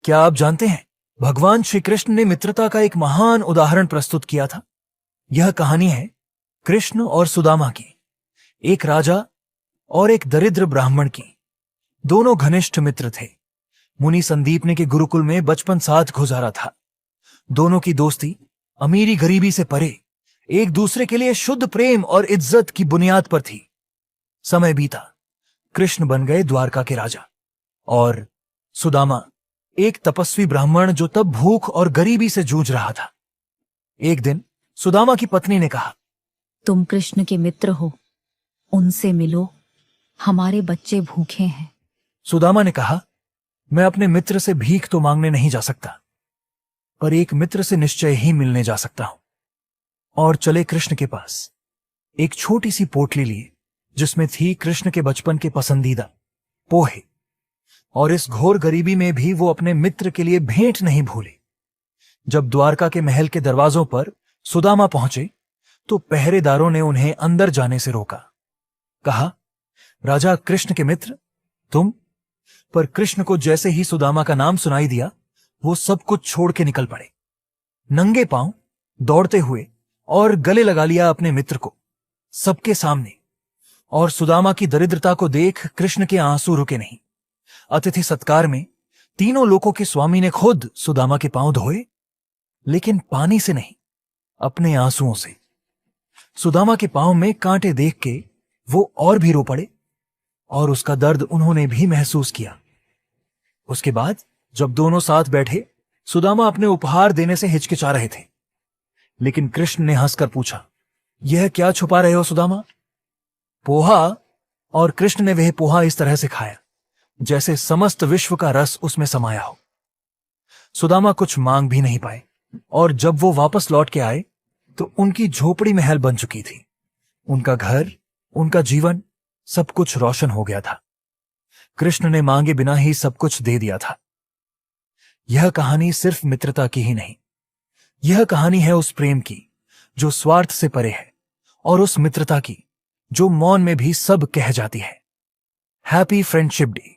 क्या आप जानते हैं, भगवान श्री कृष्ण ने मित्रता का एक महान उदाहरण प्रस्तुत किया था। यह कहानी है कृष्ण और सुदामा की, एक राजा और एक दरिद्र ब्राह्मण की। दोनों घनिष्ठ मित्र थे। मुनि संदीपने के गुरुकुल में बचपन साथ गुजारा था। दोनों की दोस्ती अमीरी गरीबी से परे एक दूसरे के लिए शुद्ध प्रेम और इज्जत की बुनियाद पर थी। समय बीता, कृष्ण बन गए द्वारका के राजा और सुदामा एक तपस्वी ब्राह्मण जो तब भूख और गरीबी से जूझ रहा था। एक दिन सुदामा की पत्नी ने कहा, तुम कृष्ण के मित्र हो, उनसे मिलो, हमारे बच्चे भूखे हैं। सुदामा ने कहा, मैं अपने मित्र से भीख तो मांगने नहीं जा सकता, पर एक मित्र से निश्चय ही मिलने जा सकता हूं। और चले कृष्ण के पास। एक छोटी सी पोटली लिए जिसमें थी कृष्ण के बचपन के पसंदीदा पोहे, और इस घोर गरीबी में भी वो अपने मित्र के लिए भेंट नहीं भूले। जब द्वारका के महल के दरवाजों पर सुदामा पहुंचे तो पहरेदारों ने उन्हें अंदर जाने से रोका। कहा, राजा कृष्ण के मित्र तुम? पर कृष्ण को जैसे ही सुदामा का नाम सुनाई दिया, वो सब कुछ छोड़ के निकल पड़े, नंगे पांव दौड़ते हुए, और गले लगा लिया अपने मित्र को सबके सामने। और सुदामा की दरिद्रता को देख कृष्ण के आंसू रुके नहीं। अतिथि सत्कार में तीनों लोकों के स्वामी ने खुद सुदामा के पांव धोए, लेकिन पानी से नहीं, अपने आंसुओं से। सुदामा के पांव में कांटे देख के वो और भी रो पड़े, और उसका दर्द उन्होंने भी महसूस किया। उसके बाद जब दोनों साथ बैठे, सुदामा अपने उपहार देने से हिचकिचा रहे थे, लेकिन कृष्ण ने हंसकर पूछा, यह क्या छुपा रहे हो सुदामा? पोहा। और कृष्ण ने वह पोहा इस तरह से खाया जैसे समस्त विश्व का रस उसमें समाया हो। सुदामा कुछ मांग भी नहीं पाए, और जब वो वापस लौट के आए तो उनकी झोपड़ी महल बन चुकी थी। उनका घर, उनका जीवन, सब कुछ रोशन हो गया था। कृष्ण ने मांगे बिना ही सब कुछ दे दिया था। यह कहानी सिर्फ मित्रता की ही नहीं, यह कहानी है उस प्रेम की जो स्वार्थ से परे है, और उस मित्रता की जो मौन में भी सब कह जाती है। Happy friendship day.